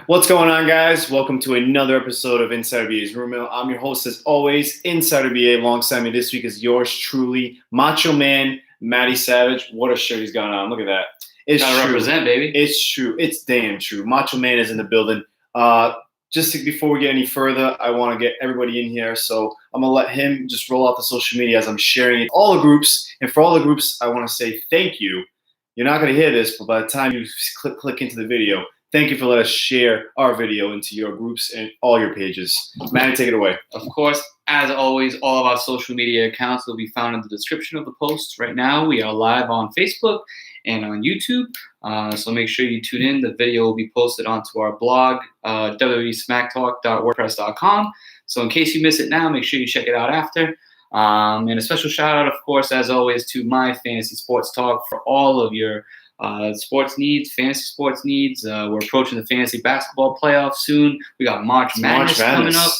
What's going on, guys? Welcome to another episode of Insider BA's Room Mill. I'm your host, as always, Insider BA. Alongside me this week is yours truly, Macho Man Matty Savage. What a shirt he's got on. Look at that. It's Gotta true. represent, baby. It's true. It's damn true. Macho Man is in the building. Before we get any further, I want to get everybody in here. So I'm going to let him just roll out the social media as I'm sharing it. All the groups. And for all the groups, I want to say thank you. You're not going to hear this, but by the time you click into the video, thank you for letting us share our video into your groups and all your pages. Manny, take it away. Of course, as always, all of our social media accounts will be found in the description of the post. Right now, we are live on Facebook and on YouTube, so make sure you tune in. The video will be posted onto our blog, www.smacktalk.wordpress.com. So in case you miss it now, make sure you check it out after. And a special shout out, of course, as always, to My Fantasy Sports Talk for all of your sports needs, fantasy sports needs. We're approaching the fantasy basketball playoffs soon. We got March Madness coming up.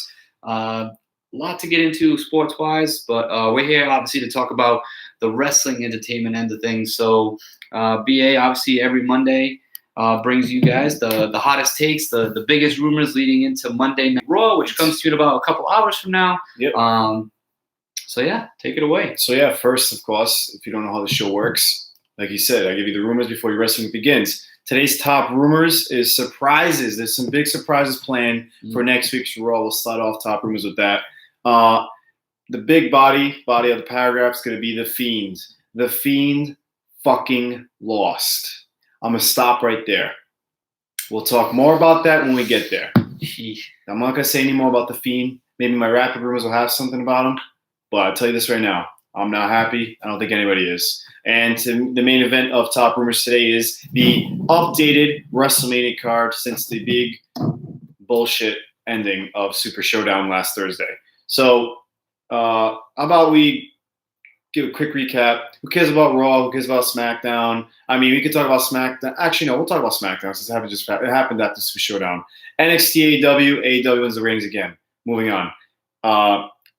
A lot to get into sports-wise, but we're here obviously to talk about the wrestling entertainment end of things. So BA obviously every Monday brings you guys the hottest takes, the biggest rumors leading into Monday Night Raw, which comes to you in about a couple hours from now. Yep. So yeah, take it away. So yeah, first, of course, if you don't know how the show works, like you said, I give you the rumors before your wrestling begins. Today's top rumors is surprises. There's some big surprises planned for next week's Raw. We'll start off top rumors with that. The big body of the paragraph is going to be the Fiend. The Fiend fucking lost. I'm going to stop right there. We'll talk more about that when we get there. I'm not going to say any more about the Fiend. Maybe my rapid rumors will have something about him. But I'll tell you this right now. I'm not happy. I don't think anybody is. And the main event of top rumors today is the updated WrestleMania card since the big bullshit ending of Super Showdown last Thursday. So how about we give a quick recap? Who cares about Raw? Who cares about SmackDown? I mean, we could talk about SmackDown. Actually, no, we'll talk about SmackDown since it happened after Super Showdown. NXT, AEW wins the ratings again. Moving on.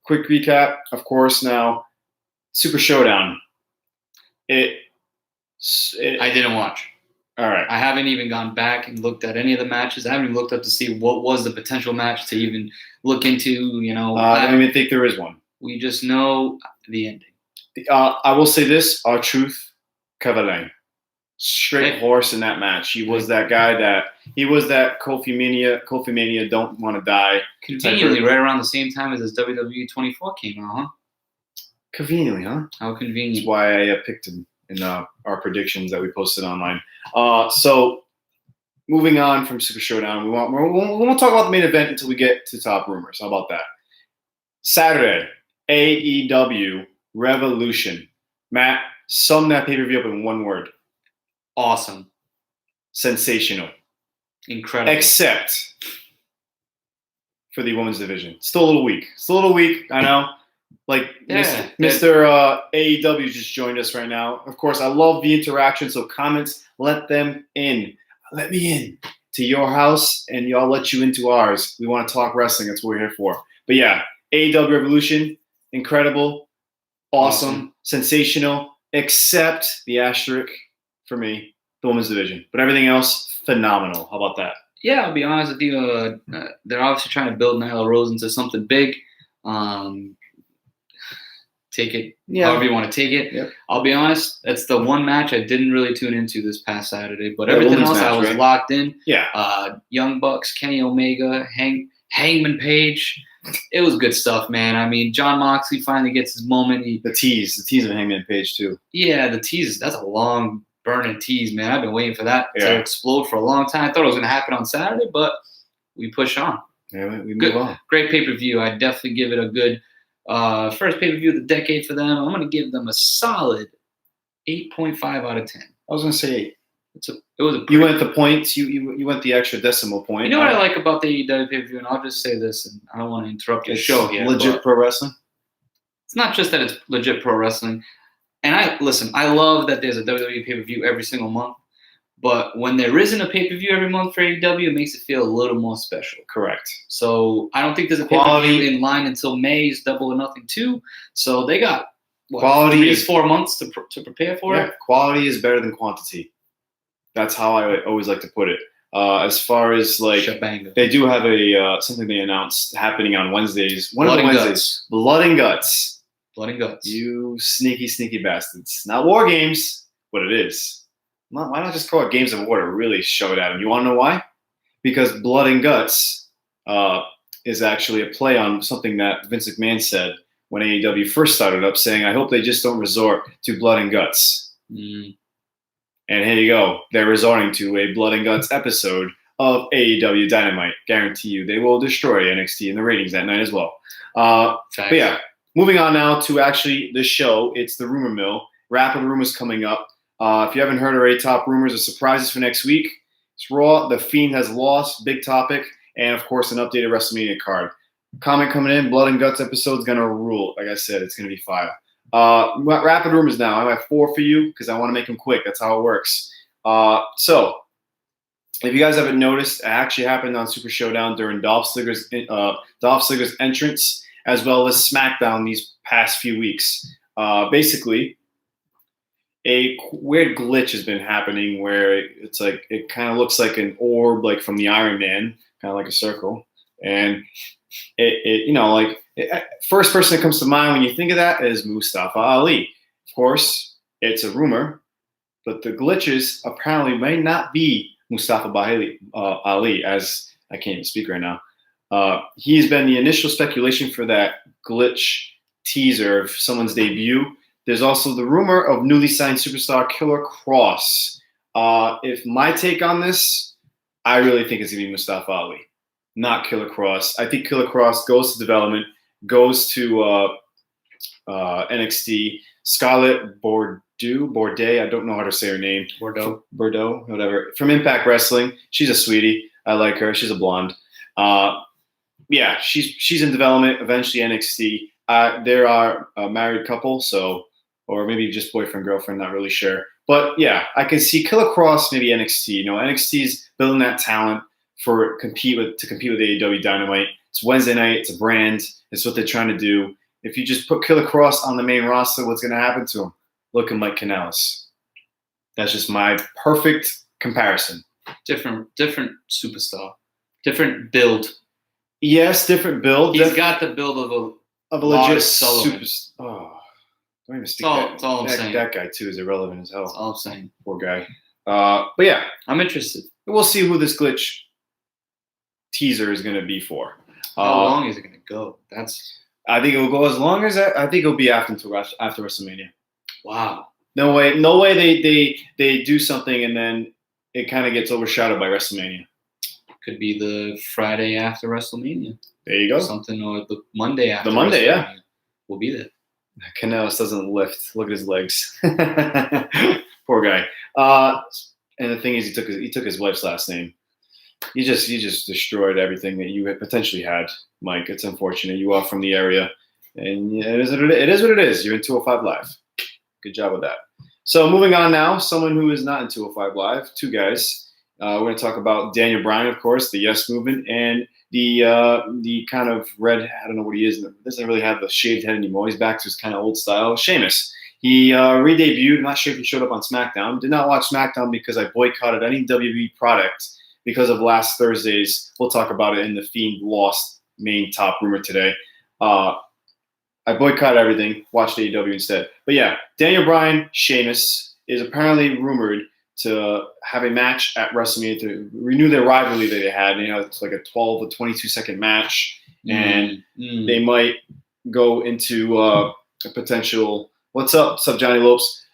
Quick recap, of course, now. Super Showdown. I didn't watch. All right. I haven't even gone back and looked at any of the matches. I haven't even looked up to see what was the potential match to even look into. I don't even think there is one. We just know the ending. I will say this: R-Truth, Cavalier, straight horse in that match. He was that guy he was that Kofi Mania don't want to die. Conveniently, right around the same time as this WWE 24 came out, huh? Conveniently, huh? How convenient. That's why I picked him in our predictions that we posted online. So moving on from Super Showdown, we won't talk about the main event until we get to top rumors. How about that? Saturday, AEW Revolution. Matt, sum that pay-per-view up in one word. Awesome. Sensational. Incredible. Except for the women's division. Still a little weak. I know. Mr. AEW just joined us right now. Of course, I love the interaction, so comments, let them in. Let me in to your house, and y'all let you into ours. We want to talk wrestling. That's what we're here for. But yeah, AEW Revolution, incredible, awesome, sensational, except the asterisk for me, the women's division. But everything else, phenomenal. How about that? Yeah, I'll be honest with you. They're obviously trying to build Nyla Rose into something big. Take it however you want to take it. Yep. I'll be honest, that's the one match I didn't really tune into this past Saturday, but everything else I was locked in. Yeah. Young Bucks, Kenny Omega, Hangman Page. It was good stuff, man. I mean, John Moxley finally gets his moment. The tease of Hangman Page too. Yeah, the tease. That's a long burning tease, man. I've been waiting for that to explode for a long time. I thought it was going to happen on Saturday, but we push on. Yeah, we move on. Great pay-per-view. I'd definitely give it a good first pay-per-view of the decade for them. I'm going to give them a solid 8.5 out of 10. I was going to say 8. You went the points. You went the extra decimal point. You know what I like about the AEW pay-per-view, and I'll just say this, and I don't want to interrupt your show here. Legit pro wrestling? It's not just that it's legit pro wrestling. And I love that there's a WWE pay-per-view every single month. But when there isn't a pay-per-view every month for AEW, it makes it feel a little more special. Correct. So I don't think there's a pay-per-view in line until May's Double or Nothing 2. So they got quality 3 to 4 months to prepare for it. Quality is better than quantity. That's how I always like to put it. As far as like Shabanga. they do have a something they announced happening on Wednesdays. One Blood of the and Wednesdays. Guts. Blood and Guts. Blood and Guts. You sneaky, sneaky bastards. Not War Games, but it is. Why not just call it Games of War? Really show it at them. You want to know why? Because Blood and Guts is actually a play on something that Vince McMahon said when AEW first started up, saying, I hope they just don't resort to Blood and Guts. Mm. And here you go. They're resorting to a Blood and Guts episode of AEW Dynamite. Guarantee you they will destroy NXT in the ratings that night as well. But yeah, moving on now to actually the show. It's the Rumor Mill. Rapid rumors coming up. If you haven't heard already, top rumors or surprises for next week. It's Raw. The Fiend has lost. Big topic. And, of course, an updated WrestleMania card. Comment coming in. Blood and Guts episode is going to rule. Like I said, it's going to be fire. Rapid rumors now. I have 4 for you because I want to make them quick. That's how it works. So, if you guys haven't noticed, it actually happened on Super Showdown during Dolph Ziggler's entrance, as well as SmackDown these past few weeks. Basically, a weird glitch has been happening where it's like it kind of looks like an orb, like from the Iron Man, kind of like a circle, and first person that comes to mind when you think of that is Mustafa Ali. Of course, it's a rumor, but the glitches apparently may not be Mustafa Ali, as I can't even speak right now. He's been the initial speculation for that glitch teaser of someone's debut. There's also the rumor of newly signed superstar Killer Cross. If my take on this, I really think it's going to be Mustafa Ali, not Killer Cross. I think Killer Cross goes to development, goes to NXT. Scarlett Bordeaux, I don't know how to say her name. Bordeaux, whatever. From Impact Wrestling. She's a sweetie. I like her. She's a blonde. Yeah, she's in development, eventually NXT. There are a married couple, or maybe just boyfriend, girlfriend, not really sure. But yeah, I can see Killer Cross, maybe NXT. NXT's building that talent to compete with AEW Dynamite. It's Wednesday night. It's a brand. It's what they're trying to do. If you just put Killer Cross on the main roster, what's going to happen to him? Looking like Canales. That's just my perfect comparison. Different superstar. Different build. Yes, different build. He's got the build of a legit superstar. Oh, don't even speak that's all I'm saying. That guy, too, is irrelevant as hell. That's all I'm saying. Poor guy. But yeah. I'm interested. We'll see who this glitch teaser is going to be for. How long is it going to go? I think it will go as long as I think it'll be after WrestleMania. Wow. No way they do something and then it kind of gets overshadowed by WrestleMania. Could be the Friday after WrestleMania. There you go. Something, or the Monday after. The Monday, yeah. We'll be there. Canales doesn't lift. Look at his legs. Poor guy. And the thing is, he took his wife's last name. You just destroyed everything that you had potentially had, Mike. It's unfortunate. You are from the area, and it is what it is. You're in 205 Live. Good job with that. So moving on now, someone who is not in 205 Live, 2 guys. We're going to talk about Daniel Bryan, of course, the Yes Movement, and the kind of red. I don't know what he is. Doesn't really have the shaved head anymore. He's back to his kind of old style. Sheamus. He re-debuted. Not sure if he showed up on SmackDown. Did not watch SmackDown because I boycotted any WWE product because of last Thursday's. We'll talk about it in the Fiend lost main top rumor today. I boycotted everything. Watched AEW instead. But yeah, Daniel Bryan, Sheamus is apparently rumored to have a match at WrestleMania to renew their rivalry that they had. It's like a 12 to 22 second match, and they might go into a potential. What's up, Johnny Lopes?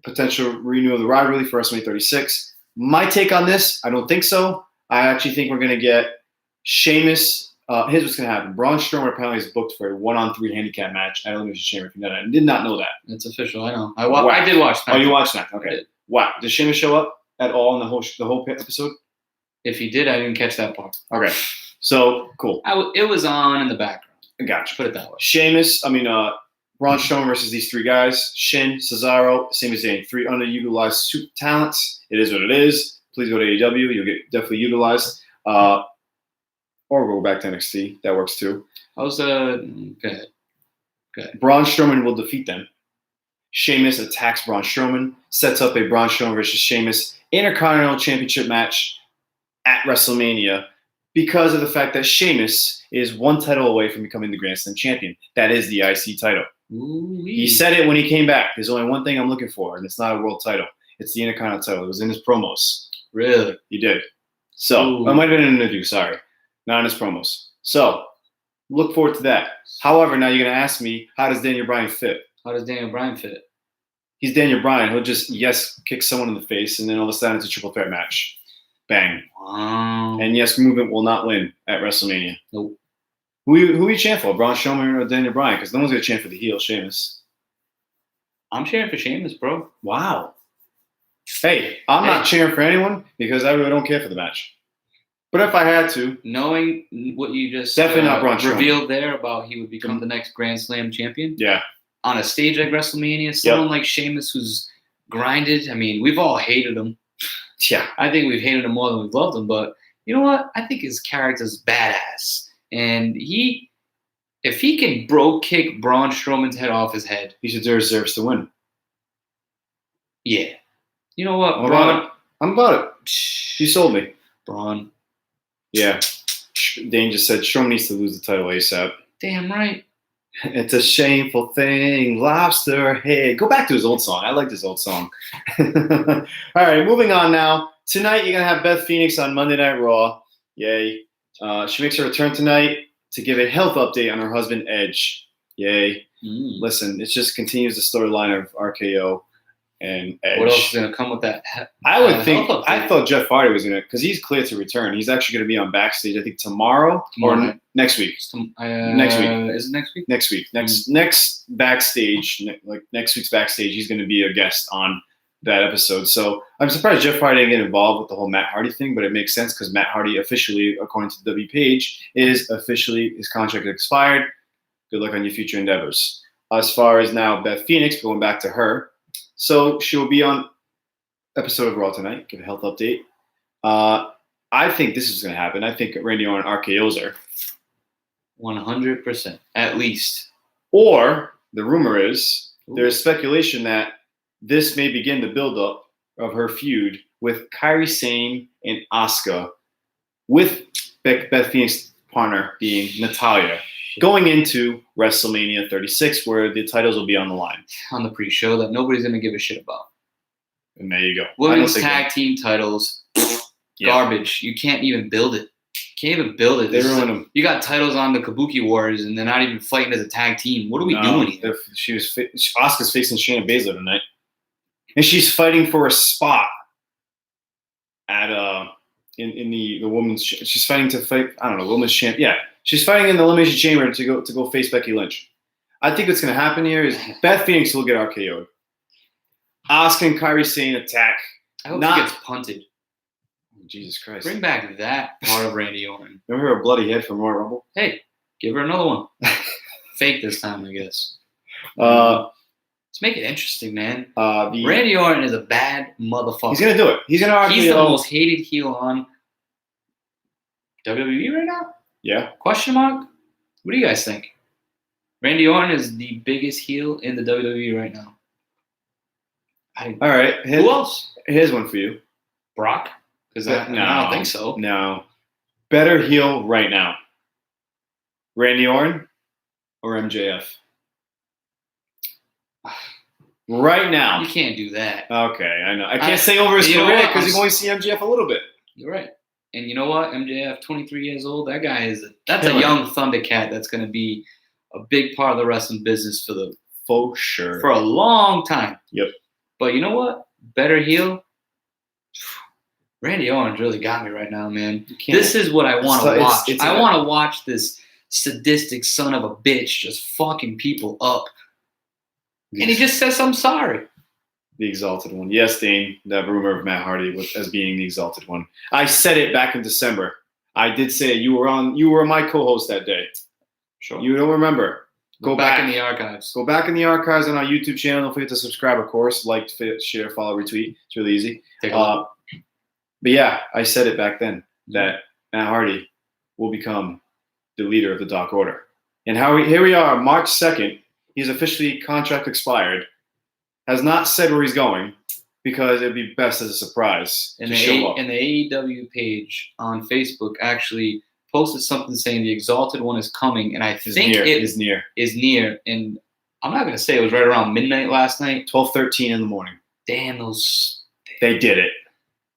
Potential renewal of the rivalry for WrestleMania 36. My take on this, I don't think so. I actually think we're going to get Sheamus. Here's what's going to happen. Braun Strowman apparently is booked for a 1-on-3 handicap match at Elimination Chamber. If you know that, I did not know that. It's official. I know. I did watch that. Oh, you watched that? Okay. Wow. Does Sheamus show up at all in the whole episode? If he did, I didn't catch that part. Okay. So cool. It was on in the background. I gotcha. Put it that way. Braun Strowman versus these 3 guys. Shin, Cesaro, same as Zayn. 3 underutilized super talents. It is what it is. Please go to AEW. You'll get definitely utilized. Or go back to NXT. That works too. Go ahead. Braun Strowman will defeat them. Sheamus attacks Braun Strowman, sets up a Braun Strowman versus Sheamus Intercontinental Championship match at WrestleMania because of the fact that Sheamus is one title away from becoming the Grand Slam champion. That is the IC title. Ooh-wee. He said it when he came back. There's only one thing I'm looking for, and it's not a world title. It's the Intercontinental title. It was in his promos. Really? He did. So, it might have been in an interview, sorry. Not in his promos. So, look forward to that. However, now you're going to ask me, how does Daniel Bryan fit? How does Daniel Bryan fit? He's Daniel Bryan. He'll just, kick someone in the face, and then all of a sudden it's a triple threat match. Bang. Wow. And Movement will not win at WrestleMania. Nope. Who you chant for, Braun Strowman or Daniel Bryan? Because no one's going to chant for the heel, Sheamus. I'm cheering for Sheamus, bro. Wow. Hey, I'm not cheering for anyone because I really don't care for the match. But if I had to, knowing what you just definitely not Braun Strowman. Revealed there about he would become the next Grand Slam champion. Yeah. On a stage like WrestleMania, someone like Sheamus who's grinded. I mean, we've all hated him. Yeah. I think we've hated him more than we've loved him. But you know what? I think his character's badass. And if he can kick Braun Strowman's head off his head, he deserves to win. Yeah. You know what, Braun? I'm about it. You sold me. Braun. Yeah. Dane just said Strowman needs to lose the title ASAP. Damn right. It's a shameful thing, lobster head. Go back to his old song. I like this old song. All right, moving on now. Tonight, you're going to have Beth Phoenix on Monday Night Raw. Yay. She makes her return tonight to give a health update on her husband, Edge. Yay. Listen, it just continues the storyline of RKO and Edge. What else is going to come with that? I would think. I thought Jeff Hardy was going to, because he's cleared to return. He's actually going to be on backstage, I think, tomorrow or next week. Next week. Is it next week? Next week. Next backstage, like next week's backstage, he's going to be a guest on that episode. So I'm surprised Jeff Hardy didn't get involved with the whole Matt Hardy thing, but it makes sense because Matt Hardy officially, according to the W page, his contract expired. Good luck on your future endeavors. As far as now Beth Phoenix, going back to her. So she'll be on episode of Raw tonight, give a health update. I think this is going to happen. I think Randy Orton RKO's her. 100%, at least. Or the rumor is there's speculation that this may begin the buildup of her feud with Kairi Sane and Asuka, with Beth Phoenix's partner being Natalya, going into WrestleMania 36, where the titles will be on the line. On the pre-show that nobody's going to give a shit about. And there you go. Women's tag team titles, garbage. You can't even build it. Can't even build it. They ruined them. You got titles on the Kabuki Warriors, and they're not even fighting as a tag team. What are we doing here? Asuka's facing Shayna Baszler tonight, and she's fighting for a spot at in the women's. She's fighting to fight. I don't know, women's champ. Yeah, she's fighting in the Elimination Chamber to go face Becky Lynch. I think what's going to happen here is Beth Phoenix will get RKO'd. Asuka and Kairi Sane attack. I hope she gets punted. Jesus Christ. Bring back that part of Randy Orton. Remember her bloody head from Royal Rumble? Hey, give her another one. Fake this time, I guess. Let's make it interesting, man. Randy Orton is a bad motherfucker. He's going to do it. He's going to He's the most hated heel on WWE right now? Yeah. Question mark? What do you guys think? Randy Orton is the biggest heel in the WWE right now. All right. Who else? Here's one for you. Brock? Because I don't think so. No. Better heel right now. Randy Orton or MJF? Right now. You can't do that. Okay, I know. I can't say over his career because you only see MJF a little bit. You're right. And you know what? MJF, 23 years old, that guy that's a young Thundercat that's going to be a big part of the wrestling business for a long time. Yep. But you know what? Better heel. Randy Orton's really got me right now, man. This is what I want to watch. I want to watch this sadistic son of a bitch just fucking people up. And he just says, I'm sorry. The Exalted One. Yes, Dane, that rumor of Matt Hardy as being the Exalted One. I said it back in December. I did say it. You were my co-host that day. Sure. You don't remember. Go back in the archives. Go back in the archives on our YouTube channel. Don't forget to subscribe, of course. Like, share, follow, retweet. It's really easy. Take a look. But yeah, I said it back then that Matt Hardy will become the leader of the Dark Order. And here we are, March 2nd. He's officially contract expired. Has not said where he's going. because it'd be best as a surprise And to show up. the AEW page on Facebook actually posted something saying the Exalted One is coming, and I think it is near. And I'm not gonna say it was right around midnight last night. 12:13 in the morning. Damn, They did it.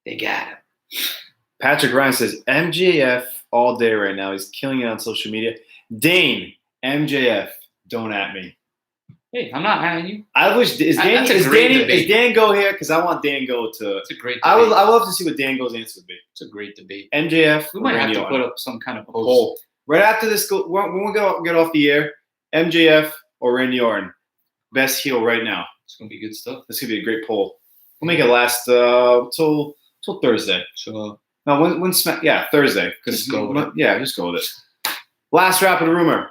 they got him. Patrick Ryan says MJF all day right now. He's killing it on social media. Dane, MJF, don't at me. Hey, I'm not at you. I wish is Dan Go here because I want Dan Go to. It's a great debate. I love to see what Dan Go's answer would be. It's a great debate. MJF. We might have Randy to Orton. put up some kind of post. Poll. Right after this, when we get off the air, MJF or Randy Orton, best heel right now. It's gonna be good stuff. This could be a great poll. We'll make it last till Thursday. So no, when Thursday. Just go with it. Yeah, just go with it. Last rapid rumor.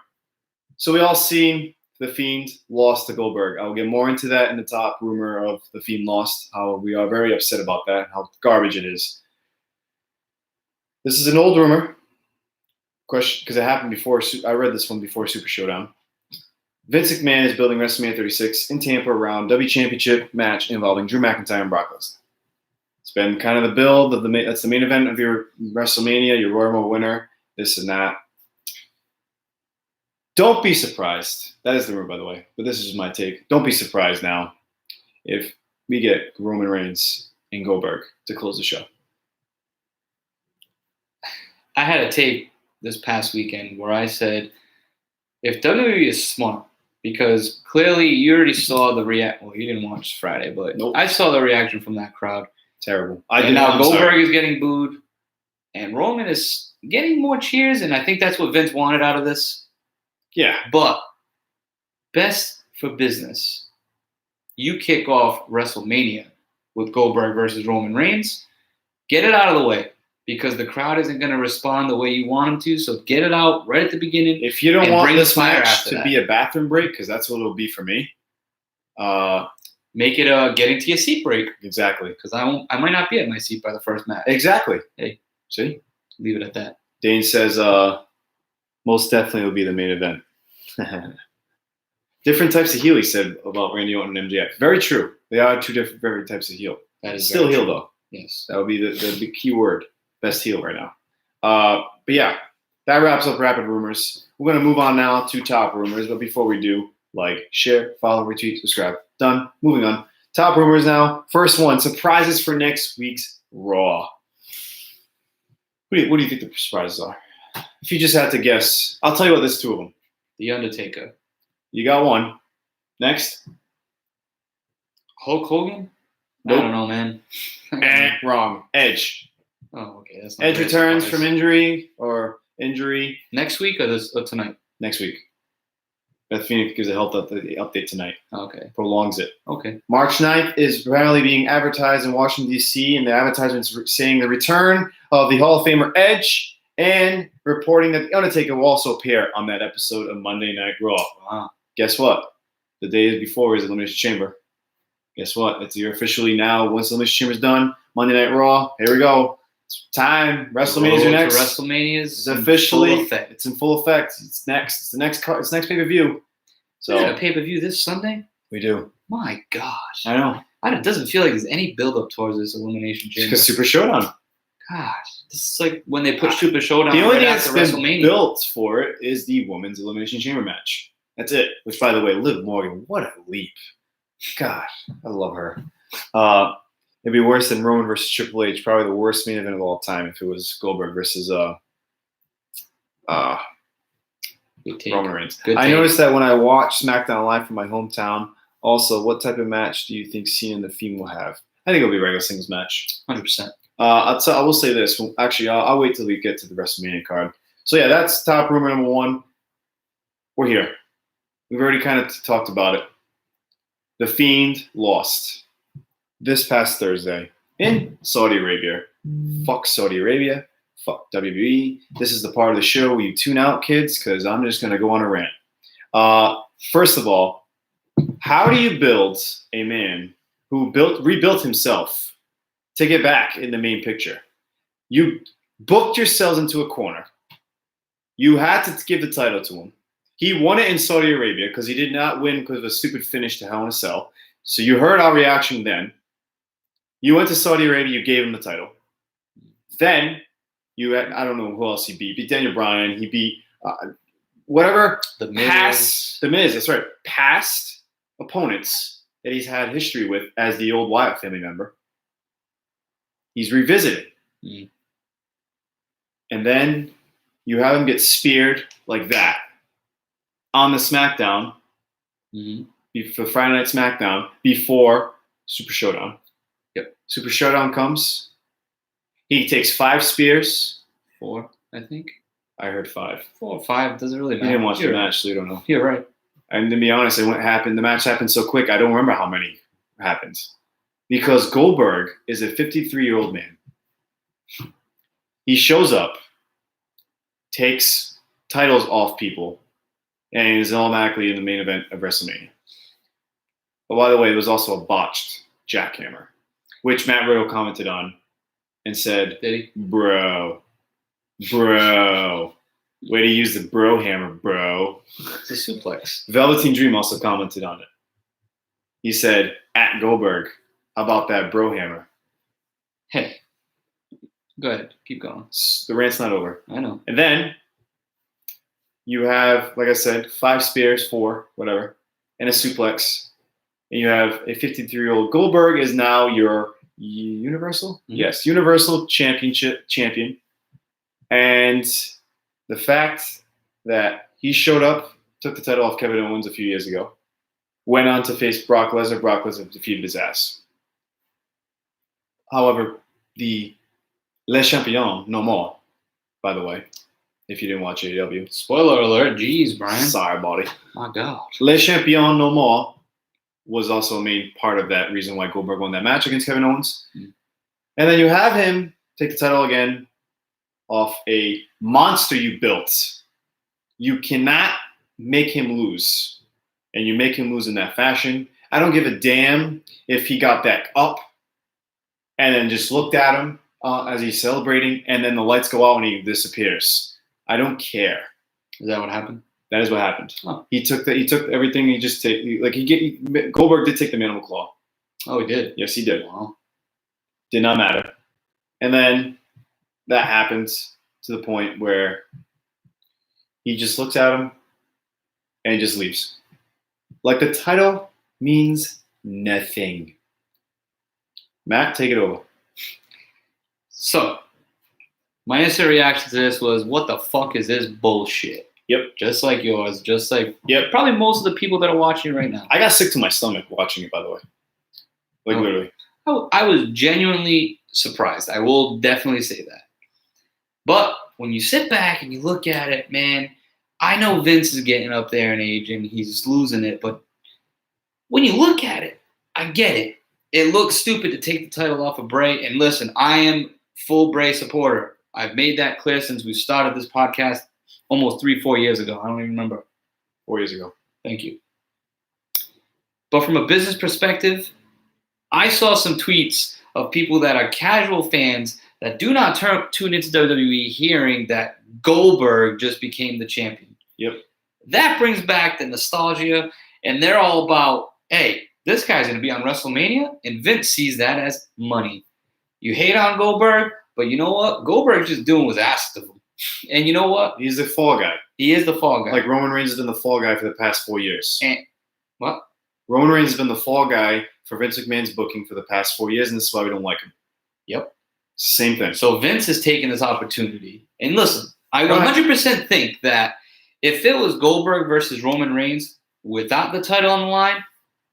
So we all seen the Fiend lost to Goldberg. I will get more into that in the top rumor of the Fiend lost. How we are very upset about that. How garbage it is. This is an old rumor. Question, because it happened before. I read this one before Super Showdown. Vince McMahon is building WrestleMania 36 in Tampa around W Championship match involving Drew McIntyre and Brock Lesnar. It's been kind of the build of that's the main event of your WrestleMania, your Royal Rumble winner, this and that. Don't be surprised. That is the rumor, by the way, but this is just my take. Don't be surprised now if we get Roman Reigns and Goldberg to close the show. I had a tape this past weekend where I said, if WWE is smart, because clearly you already saw the react. Well, you didn't watch Friday, but Nope. I saw the reaction from that crowd. Terrible. Goldberg is getting booed, and Roman is getting more cheers, and I think that's what Vince wanted out of this. Yeah. But best for business, you kick off WrestleMania with Goldberg versus Roman Reigns. Get it out of the way because the crowd isn't going to respond the way you want them to. So get it out right at the beginning. If you don't want this match to that. be a bathroom break, because that's what it'll be for me. Make it a getting to your seat break. Exactly. Because I might not be at my seat by the first match. Exactly. Hey, see, leave it at that. Dane says, most definitely will be the main event. Different types of heel, he said about Randy Orton and MJF. Very true. They are two different very types of heel. That is still heel true. though. Yes. That would be the key word. Best heel right now. But yeah, that wraps up rapid rumors. We're gonna move on now to top rumors. But before we do, like, share, follow, retweet, subscribe. Done. Moving on. Top rumors now. First one: surprises for next week's Raw. What do you think the surprises are? If you just had to guess, I'll tell you what. There's two of them. The Undertaker. You got one. Next. Hulk Hogan? Nope. I don't know, man. Wrong. Edge. Oh, okay. That's not Edge very returns surprised. from injury. Next week or tonight? Next week. Beth Phoenix gives a health update tonight. Okay. Prolongs it. Okay. March 9th is apparently being advertised in Washington, D.C., and the advertisement's saying the return of the Hall of Famer Edge and reporting that The Undertaker will also appear on that episode of Monday Night Raw. Wow. Guess what? The day before is Elimination Chamber. Guess what? You're officially now, once the Elimination Chamber's done, Monday Night Raw, here we go. It's time. WrestleMania's your next. WrestleMania's officially. in full effect. It's in full effect. It's next. It's the next pay-per-view. So We got a pay-per-view this Sunday? we do. My gosh. I know. It doesn't feel like there's any build-up towards this Elimination Chamber. Because Super Showdown. Gosh. This is like when they put Super Showdown The only thing after that's been WrestleMania. built for it is the Women's Elimination Chamber match. That's it. Which, by the way, Liv Morgan, what a leap. God, I love her. It'd be worse than Roman versus Triple H. Probably the worst main event of all time if it was Goldberg versus Good take. Roman Reigns. Good I take. noticed that when I watch SmackDown Live from my hometown, also, what type of match do you think Cena and The Fiend will have? I think it'll be a regular singles match. 100%. I will say this. Well, actually, I'll wait till we get to the WrestleMania card. So, yeah, that's top rumor number one. We're here. We've already kind of talked about it. The Fiend lost this past Thursday in Saudi Arabia. Fuck Saudi Arabia. Fuck WWE. This is the part of the show where you tune out, kids, because I'm just going to go on a rant. First of all, how do you build a man who rebuilt himself to get back in the main picture? You booked yourselves into a corner. You had to give the title to him. He won it in Saudi Arabia because he did not win because of a stupid finish to Hell in a Cell. So you heard our reaction then. You went to Saudi Arabia. You gave him the title. Then you had, I don't know who else he beat. Beat Daniel Bryan. He beat whatever. The Miz. The Miz. That's right. Past opponents that he's had history with as the old Wyatt family member. He's revisited. Mm. And then you have him get speared like that on the SmackDown for Friday Night SmackDown before Super Showdown. Yep. Super Showdown comes. He takes 5 spears. 4, I think. I heard 5. 4 or 5 doesn't really matter. You didn't watch the match, so you don't know. You're right. And to be honest, the match happened so quick, I don't remember how many happened. Because Goldberg is a 53-year-old man. He shows up, takes titles off people, and is automatically in the main event of WrestleMania. But by the way, it was also a botched jackhammer, which Matt Riddle commented on and said, Did he? Bro, way to use the bro hammer, bro. It's a suplex. Velveteen Dream also commented on it. He said, at Goldberg, how about that bro hammer? Hey, go ahead. Keep going. The rant's not over. I know. And then you have, like I said, 5 spears, 4, whatever, and a suplex. And you have a 53-year-old Goldberg is now your Universal? Mm-hmm. Yes, Universal champion. And the fact that he showed up, took the title off Kevin Owens a few years ago, went on to face Brock Lesnar. Brock Lesnar defeated his ass. However, the Le Champion no more, by the way, if you didn't watch AEW. Spoiler alert. Jeez, Brian. Sorry, buddy. My God. Le Champion no more was also a main part of that reason why Goldberg won that match against Kevin Owens. And then you have him take the title again off a monster you built. You cannot make him lose. And you make him lose in that fashion. I don't give a damn if he got back up and then just looked at him as he's celebrating, and then the lights go out and he disappears. I don't care. Is that what happened? That is what happened. Oh. He took everything. Goldberg did take the mandible claw. Oh, he did. Yes, he did. Wow. Did not matter. And then that happens to the point where he just looks at him and just leaves. Like the title means nothing. Matt, take it over. So, my instant reaction to this was, what the fuck is this bullshit? Yep. Just like yours, just like probably most of the people that are watching right now. I got sick to my stomach watching it, by the way. Literally. I was genuinely surprised. I will definitely say that. But when you sit back and you look at it, man, I know Vince is getting up there in age and he's losing it, but when you look at it, I get it. It looks stupid to take the title off of Bray. And listen, I am full Bray supporter. I've made that clear since we started this podcast almost 3-4 years ago. I don't even remember. 4 years ago. Thank you. But from a business perspective, I saw some tweets of people that are casual fans that do not tune into WWE hearing that Goldberg just became the champion. Yep. That brings back the nostalgia, and they're all about, hey, this guy's going to be on WrestleMania, and Vince sees that as money. You hate on Goldberg, but you know what? Goldberg's just doing what's asked of him. And you know what? He's the fall guy. He is the fall guy. Like Roman Reigns has been the fall guy for the past 4 years. And what? Roman Reigns has been the fall guy for Vince McMahon's booking for the past 4 years, and this is why we don't like him. Yep. Same thing. So Vince is taking this opportunity. And listen, I 100% think that if it was Goldberg versus Roman Reigns without the title on the line,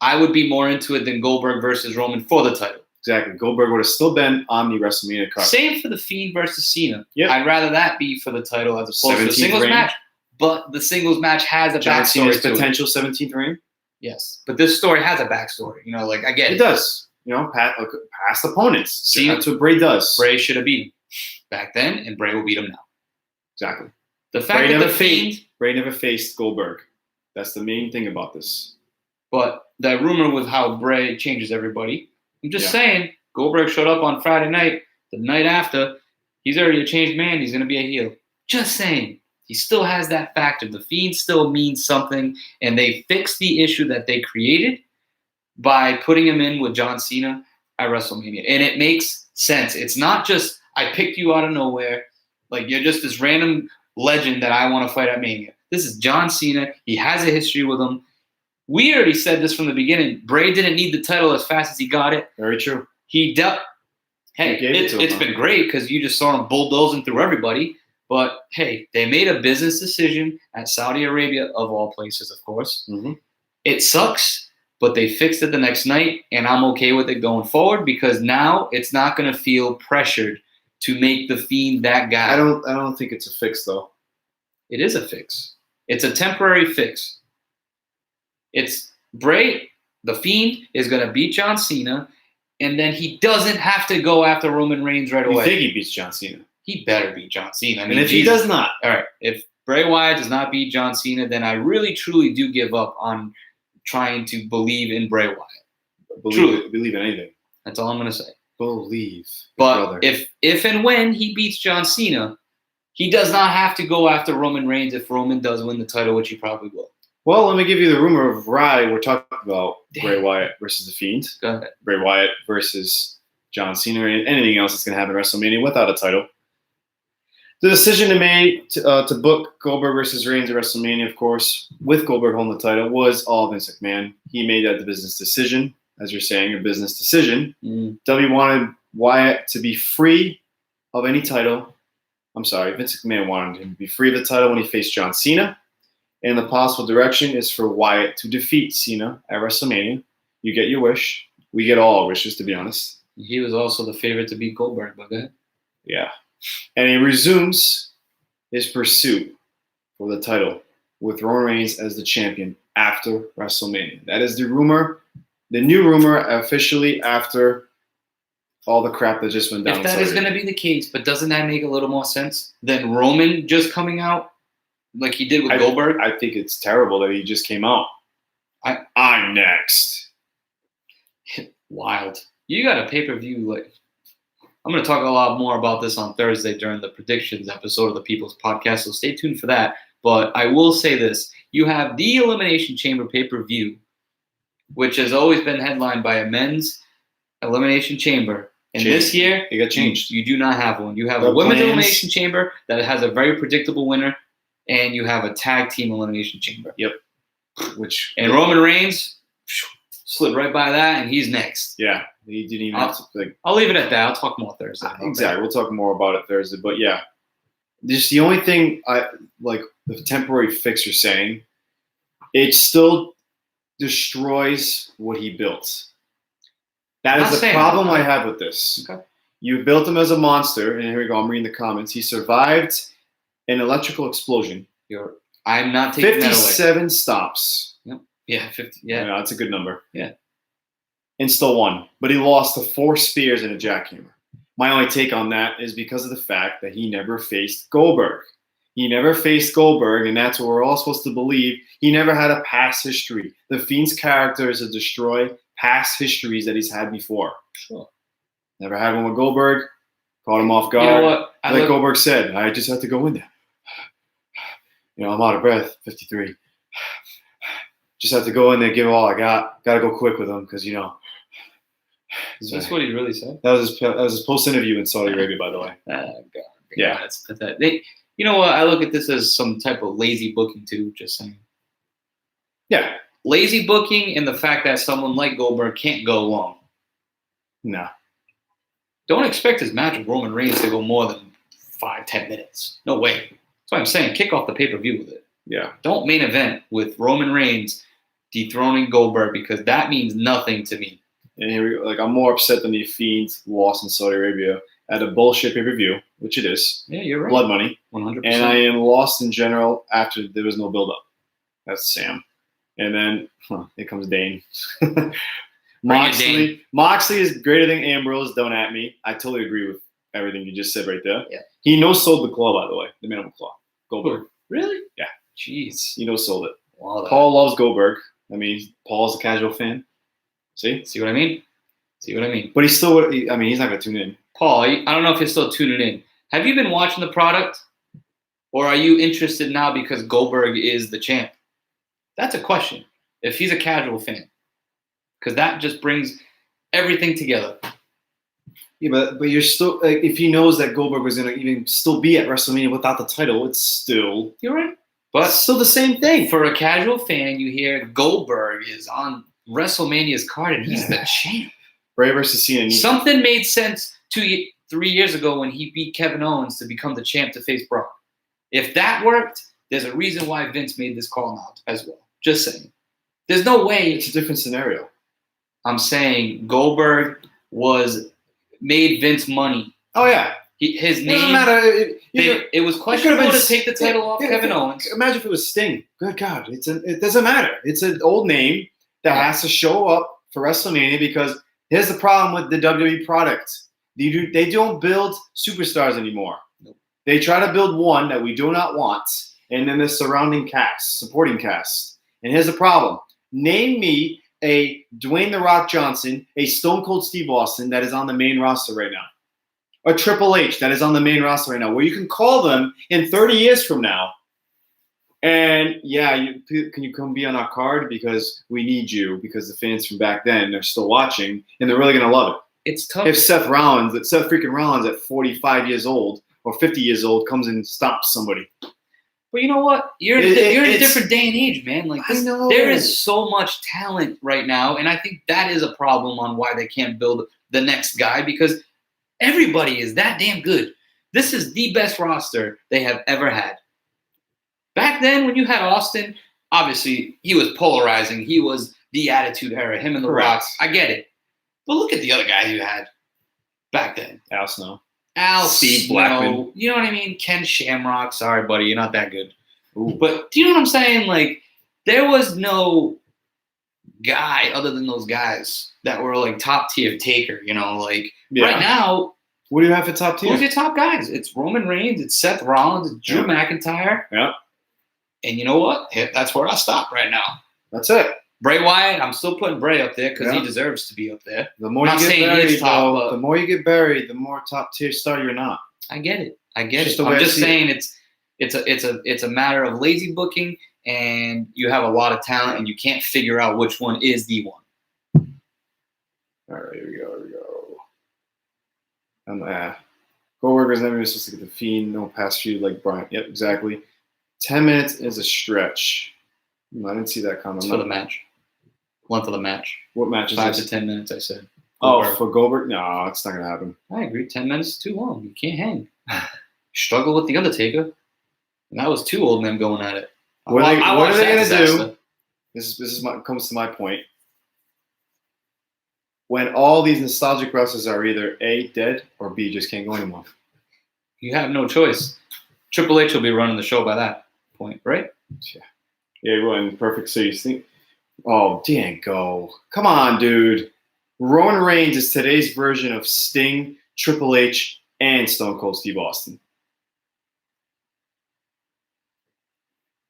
I would be more into it than Goldberg versus Roman for the title. Exactly. Goldberg would have still been on the WrestleMania card. Same for the Fiend versus Cena. Yep. I'd rather that be for the title as opposed to a singles match. But the singles match has a John backstory Cena's to potential 17th reign? Yes. But this story has a backstory. You know, like, I get it. It does. You know, past opponents. See, that's what Bray does. Bray should have beat him back then, and Bray will beat him now. Exactly. The fact that the Fiend... Bray never faced Goldberg. That's the main thing about this. But that rumor with how Bray changes everybody, I'm just saying, Goldberg showed up on Friday night, the night after, he's already a changed man, he's going to be a heel. Just saying. He still has that factor. The Fiend still means something, and they fixed the issue that they created by putting him in with John Cena. at WrestleMania. And it makes sense. It's not just I picked you out of nowhere. Like you're just this random legend that I want to fight at Mania. This is John Cena. He has a history with him. We already said this from the beginning. Bray didn't need the title as fast as he got it. Very true. He dealt. Hey, it's been great because you just saw him bulldozing through everybody. But hey, they made a business decision at Saudi Arabia, of all places, of course. Mm-hmm. It sucks, but they fixed it the next night, and I'm okay with it going forward because now it's not going to feel pressured to make the Fiend that guy. I don't think it's a fix though. It is a fix. It's a temporary fix. It's Bray, the Fiend, is going to beat John Cena, and then he doesn't have to go after Roman Reigns right away. You think he beats John Cena? He better beat John Cena. I mean, and if he does not, all right. If Bray Wyatt does not beat John Cena, then I really, truly do give up on trying to believe in Bray Wyatt. Believe in anything. That's all I'm going to say. Believe. But brother. if and when he beats John Cena, he does not have to go after Roman Reigns if Roman does win the title, which he probably will. Well, let me give you the rumor of why we're talking about Bray Wyatt versus The Fiend. Go ahead. Bray Wyatt versus John Cena or anything else that's going to happen at WrestleMania without a title. The decision to make to book Goldberg versus Reigns at WrestleMania, of course, with Goldberg holding the title, was all Vince McMahon. He made that the business decision, as you're saying, a business decision. W wanted Wyatt to be free of any title. I'm sorry, Vince McMahon wanted him to be free of the title when he faced John Cena. And the possible direction is for Wyatt to defeat Cena at WrestleMania. You get your wish. We get all our wishes, to be honest. He was also the favorite to beat Goldberg, but go ahead. Yeah. And he resumes his pursuit for the title with Roman Reigns as the champion after WrestleMania. That is the rumor, the new rumor officially after all the crap that just went down. If that is going to be the case, but doesn't that make a little more sense than Roman just coming out like he did with Goldberg? I think it's terrible that he just came out. I'm next. Wild. You got a pay-per-view like. I'm going to talk a lot more about this on Thursday during the predictions episode of the People's Podcast, so stay tuned for that. But I will say this. You have the Elimination Chamber pay-per-view, which has always been headlined by a men's Elimination Chamber. And this year, it got changed. You do not have one. You have a women's Elimination Chamber that has a very predictable winner, and you have a tag team Elimination Chamber. Yep. And Roman Reigns slid right by that, and he's next. Yeah. He didn't even have to, like. I'll leave it at that. I'll talk more Thursday. Exactly. We'll talk more about it Thursday. But yeah, just the only thing I like the temporary fix you're saying, it still destroys what he built. That is the problem I have with this. Okay. You built him as a monster, and here we go. I'm reading the comments. He survived an electrical explosion. I'm not taking that away. 57 stops. Yep. Yeah, 50. Yeah, that's a good number. Yeah. And still won. But he lost to 4 spears and a jackhammer. My only take on that is because of the fact that he never faced Goldberg. He never faced Goldberg, and that's what we're all supposed to believe. He never had a past history. The Fiend's character is to destroy past histories that he's had before. Sure. Never had one with Goldberg. Caught him off guard. You know what? Like Goldberg said, I just had to go in there. I'm out of breath, 53. Just have to go in there, give it all I got. Got to go quick with him because, Is this what he really said? That was his post-interview in Saudi Arabia, by the way. God. Yeah. That's pathetic. You know what? I look at this as some type of lazy booking, too, just saying. Yeah. Lazy booking and the fact that someone like Goldberg can't go long. No. Don't expect his match with Roman Reigns to go more than 5-10 minutes. No way. That's why I'm saying kick off the pay-per-view with it. Yeah. Don't main event with Roman Reigns dethroning Goldberg because that means nothing to me. And here we go. Like, I'm more upset than the Fiend lost in Saudi Arabia at a bullshit pay-per-view, which it is. Yeah, you're right. Blood money. 100%. And I am lost in general after there was no build-up. That's Sam. And then, here comes Dane. Moxley is greater than Ambrose. Don't at me. I totally agree with everything you just said right there. Yeah. He no-sold the claw, by the way. The man with the claw. Goldberg. Really? Yeah. Jeez. He no-sold it. Wow, Paul loves Goldberg. I mean, Paul's a casual fan. See what I mean? But he's still, he's not going to tune in. Paul, I don't know if you're still tuning in. Have you been watching the product? Or are you interested now because Goldberg is the champ? That's a question. If he's a casual fan. Because that just brings everything together. Yeah, but you're still like, if he knows that Goldberg was gonna even still be at WrestleMania without the title, it's still You're right. But still the same thing. for a casual fan, you hear Goldberg is on WrestleMania's card and he's the champ. Bray versus Cena. Something made sense 3 years ago when he beat Kevin Owens to become the champ to face Brock. If that worked, there's a reason why Vince made this call now as well. Just saying. There's no way. It's a different scenario. I'm saying Goldberg made Vince money. Oh yeah. His name. It doesn't matter. It was questionable to take the title off Kevin Owens. Imagine if it was Sting. Good God, it doesn't matter. It's an old name that has to show up for WrestleMania because here's the problem with the WWE product. They don't build superstars anymore. Nope. They try to build one that we do not want, and then the surrounding cast, supporting cast. And here's the problem. Name me a Dwayne The Rock Johnson, a Stone Cold Steve Austin that is on the main roster right now. A Triple H that is on the main roster right now, where you can call them in 30 years from now. And can you come be on our card because we need you because the fans from back then are still watching and they're really gonna love it. It's tough. If Seth freaking Rollins at 45 years old or 50 years old comes and stops somebody. But you know what? You're in a different day and age, man. Like there is so much talent right now, and I think that is a problem on why they can't build the next guy because everybody is that damn good. This is the best roster they have ever had. Back then, when you had Austin, obviously he was polarizing. He was the Attitude Era, him and The Rock. I get it. But look at the other guys you had back then. Al Snow. Steve Blackman. You know what I mean? Ken Shamrock. Sorry, buddy. You're not that good. Ooh. But do you know what I'm saying? Like, there was no guy other than those guys that were like top tier Taker, you know? Like, right now. What do you have for top tier? Who's your top guys? It's Roman Reigns. It's Seth Rollins. It's Drew McIntyre. Yeah. And you know what? That's where I stop right now. That's it. Bray Wyatt, I'm still putting Bray up there because he deserves to be up there. The more you get buried, the more you get buried, the more top tier star you're not. I get it. I'm just saying it's a matter of lazy booking, and you have a lot of talent, and you can't figure out which one is the one. All right, here we go. Goldberger's never supposed to get the Fiend, no pass feud like Brian. Yep, exactly. 10 minutes is a stretch. I didn't see that comment. For the match. Length of the match. What match is 5 this? to 10 minutes, I said. Goldberg. For Goldberg? No, it's not going to happen. I agree. 10 minutes is too long. You can't hang. Struggle with The Undertaker. And that was 2 old men going at it. What are they going to do? This comes to my point. When all these nostalgic wrestlers are either A, dead, or B, just can't go anymore. You have no choice. Triple H will be running the show by that point, right? Yeah. Yeah, he won perfect. So you think, oh, dang, go. Come on, dude. Roman Reigns is today's version of Sting, Triple H, and Stone Cold Steve Austin.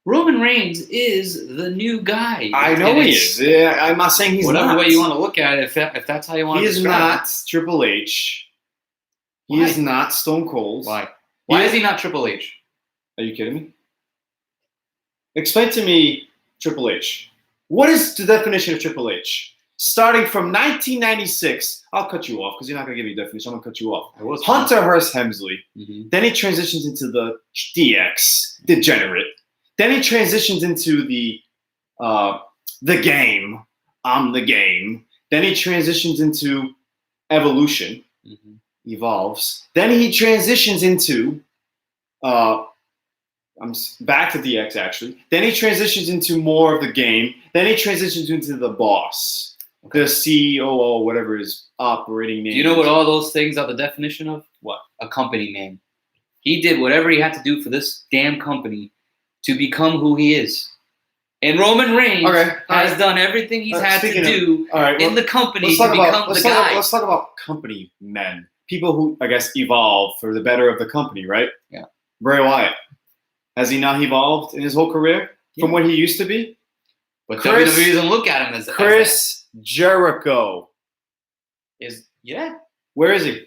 Roman Reigns is the new guy. I know he is. Yeah, I'm not saying he's whatever not. Way you want to look at it, if that's how you want to describe it. He is not Triple H. He is not Stone Cold. Why? Why is he not Triple H? Are you kidding me? Explain to me Triple H. What is the definition of Triple H? Starting from 1996, I'll cut you off because you're not going to give me a definition. I'm going to cut you off. Hunter Hearst Helmsley. Mm-hmm. Then he transitions into the DX, Degenerate. Then he transitions into the game. I'm the game. Then he transitions into Evolution. Mm-hmm. Evolves. Then he transitions into I'm back to DX actually. Then he transitions into more of the game. Then he transitions into the boss, the CEO, whatever his operating name. Do you know what all those things are the definition of? What? A company name. He did whatever he had to do for this damn company to become who he is. And Roman Reigns has done everything he's had to do in the company to become the guy. Let's talk about company men. People who, I guess, evolve for the better of the company, right? Yeah. Bray Wyatt. Has he not evolved in his whole career from what he used to be? But WWE doesn't look at him as Chris Jericho. Where is he?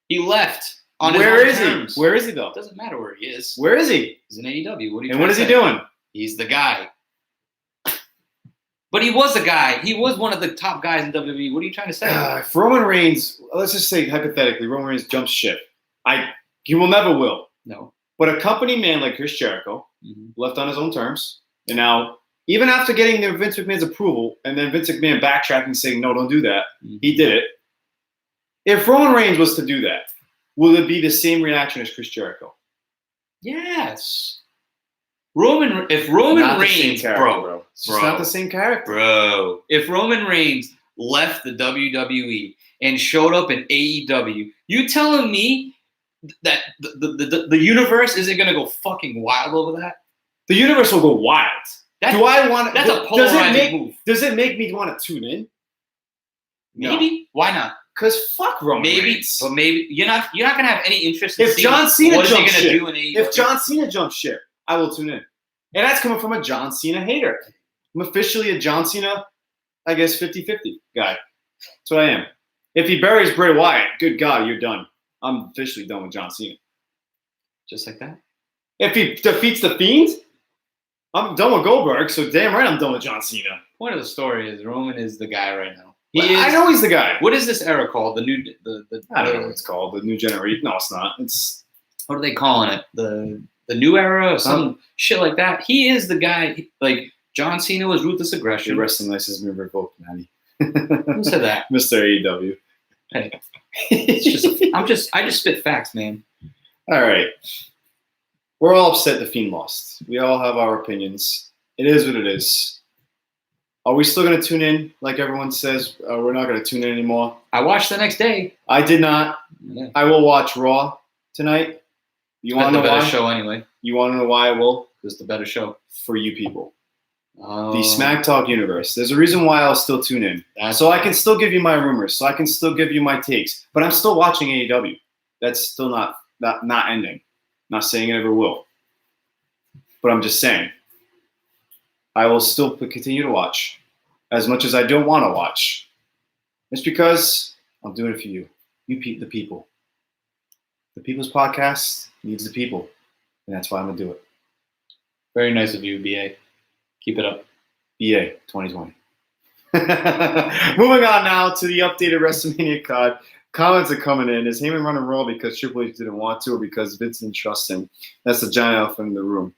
He left on Where his is own terms. he? Where is he though? It doesn't matter where he is. Where is he? He's in AEW. What is he doing? He's the guy. But he was a guy. He was one of the top guys in WWE. What are you trying to say? If Roman Reigns, let's just say hypothetically, Roman Reigns jumps ship. He will never will. No. But a company man like Chris Jericho, left on his own terms, and now even after getting the Vince McMahon's approval, and then Vince McMahon backtracking saying no, don't do that, he did it. If Roman Reigns was to do that, will it be the same reaction as Chris Jericho? Yes. If Roman Reigns, bro, it's just not the same character, bro. If Roman Reigns left the WWE and showed up in AEW, you telling me that the universe isn't gonna go fucking wild over that? The universe will go wild. That's a polarizing move. Does it make me want to tune in? Maybe. No. Why not? Because fuck Roman Reigns. But maybe you're not gonna have any interest in if John Cena what is he jumps gonna ship. do in AEW. If John Cena jumps ship, I will tune in. And that's coming from a John Cena hater. I'm officially a John Cena, I guess, 50-50 guy. That's what I am. If he buries Bray Wyatt, good God, you're done. I'm officially done with John Cena. Just like that? If he defeats the Fiend, I'm done with Goldberg, so damn right I'm done with John Cena. Point of the story is Roman is the guy right now. I know he's the guy. What is this era called? I don't know what it's called. The new generation. No, it's not. It's what are they calling it? The new era or some shit like that. He is the guy. Like John Cena was ruthless aggression. Your wrestling license me revoked, Matty. Who said that? Mr. AEW. Hey, it's I just spit facts, man. All right. We're all upset the Fiend lost. We all have our opinions. It is what it is. Are we still going to tune in like everyone says? We're not going to tune in anymore. I watched the next day. I did not. Yeah. I will watch Raw tonight. You want to know why? The better show anyway. You want to know why I will? It's the better show. For you people. Oh. The SmackTalk universe. There's a reason why I'll still tune in. So I can still give you my rumors. So I can still give you my takes. But I'm still watching AEW. That's still not ending. Not saying it ever will. But I'm just saying. I will still continue to watch. As much as I don't want to watch. It's because I'm doing it for you. The people. The People's Podcast needs the people. And that's why I'm going to do it. Very nice of you, BA. Keep it up. BA 2020. Moving on now to the updated WrestleMania card. Comments are coming in. Is Heyman running Raw because Triple H didn't want to or because Vince didn't trust him? That's the giant elephant in the room.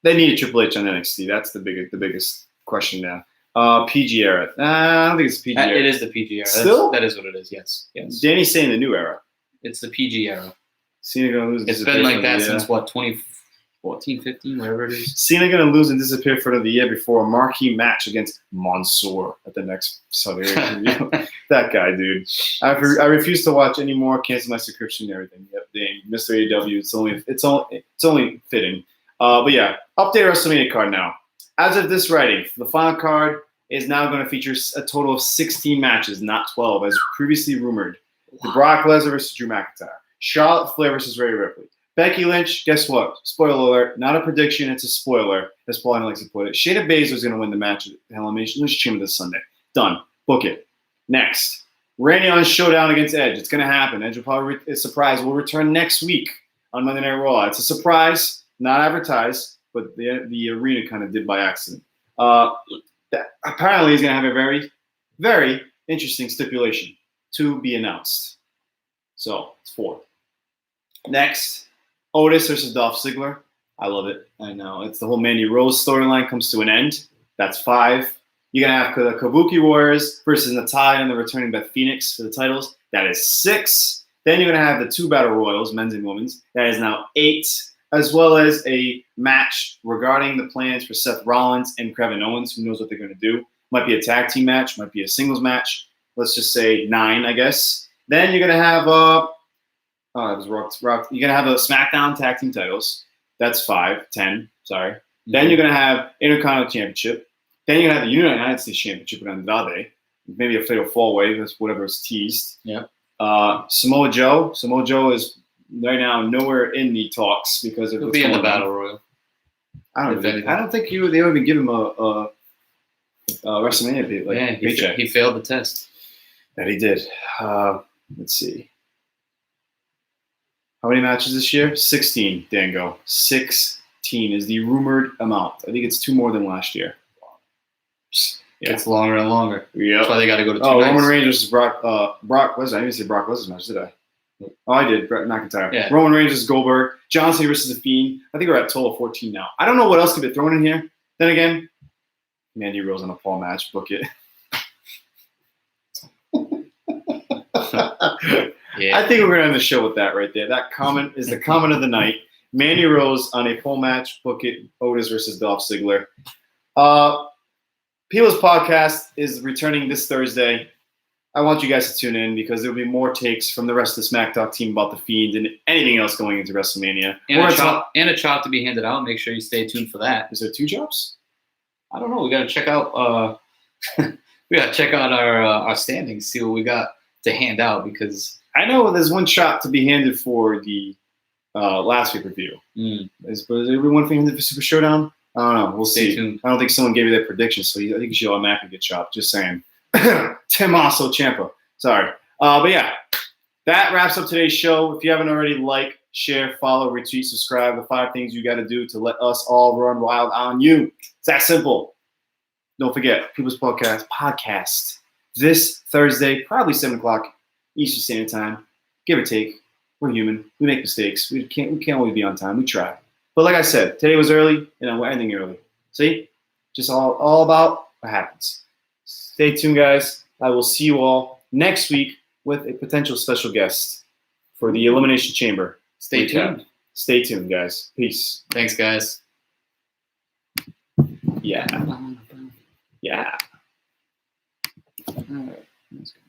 They need a Triple H on NXT. That's the biggest question now. PG era. I don't think it's PG era. It is the PG era. Still? That is what it is, yes. Danny's saying the new era. It's the PG era. Cena gonna lose. It's been like that since what, 2014, 15, whatever it is. Cena gonna lose and disappear for another year before a marquee match against Mansoor at the next Saudi Arabia. That guy, dude. I refuse to watch anymore. Cancel my subscription and everything. Yep, dang. Mr. AEW. It's only fitting. But yeah, update WrestleMania card now. As of this writing, the final card is now going to feature a total of 16 matches, not 12, as previously rumored. The Brock Lesnar versus Drew McIntyre. Charlotte Flair versus Rhea Ripley. Becky Lynch, guess what? Spoiler alert. Not a prediction, it's a spoiler, as Paul likes to put it. Shayna Baszler is going to win the match at Elimination Chamber this Sunday. Done. Book it. Next. Randy Orton's showdown against Edge. It's going to happen. Edge will probably, a surprise, will return next week on Monday Night Raw. It's a surprise, not advertised, but the arena kind of did by accident. Apparently, he's going to have a very, very interesting stipulation to be announced. So, it's 4. Next, Otis versus Dolph Ziggler. I love it. I know. It's the whole Mandy Rose storyline comes to an end. That's 5. You're going to have the Kabuki Warriors versus Natalya and the returning Beth Phoenix for the titles. That is 6. Then you're going to have the 2 Battle Royals, men's and women's. That is now 8. As well as a match regarding the plans for Seth Rollins and Kevin Owens. Who knows what they're going to do? Might be a tag team match. Might be a singles match. Let's just say 9, I guess. Then you're going to have it was rocked. You're going to have the SmackDown tag team titles. That's 10. Sorry. Mm-hmm. Then you're going to have Intercontinental Championship. Then you're going to have the United States Championship with Andrade. Maybe a fatal 4-way. That's whatever is teased. Yeah. Samoa Joe. Samoa Joe is right now nowhere in the talks because of He'll be in the Battle Royal. I don't think they would even give him a WrestleMania paycheck. He failed the test. That he did. Let's see. How many matches this year? 16, Dango. 16 is the rumored amount. I think it's 2 more than last year. Yeah. It's longer and longer. Yeah. That's why they got to go to 2 Oh, nights. Roman Reigns versus Brock Lesnar. I didn't say Brock Lesnar's match, did I? Oh, I did. Brett McIntyre. Yeah. Roman Reigns versus Goldberg. John Cena versus The Fiend. I think we're at a total of 14 now. I don't know what else could be thrown in here. Then again, Mandy Rose on a Paul match. Book it. Yeah. I think we're going to end the show with that right there. That comment is the comment of the night. Mandy Rose on a pole match. Book it. Otis versus Dolph Ziggler. People's Podcast is returning this Thursday. I want you guys to tune in because there will be more takes from the rest of the SmackTalk team about The Fiend and anything else going into WrestleMania. And a chop to be handed out. Make sure you stay tuned for that. Is there 2 chops? I don't know. We got to check out. Our standings. See what we got to hand out because I know there's 1 chop to be handed for the last pay-per-view. Is there one thing handed for Super Showdown? I don't know. We'll Stay see. tuned. I don't think someone gave you that prediction, so I think you should automatically get chopped. Just saying. Tommaso Ciampa. Sorry. But yeah, that wraps up today's show. If you haven't already, like, share, follow, retweet, subscribe. The 5 things you got to do to let us all run wild on you. It's that simple. Don't forget, People's Podcast this Thursday, probably 7 o'clock Eastern Standard Time, give or take. We're human. We make mistakes. We can't always be on time. We try. But like I said, today was early, and we're ending early. See? Just all about what happens. Stay tuned, guys. I will see you all next week with a potential special guest for the Elimination Chamber. Stay tuned. Stay tuned, guys. Peace. Thanks, guys. Yeah. Yeah. All right.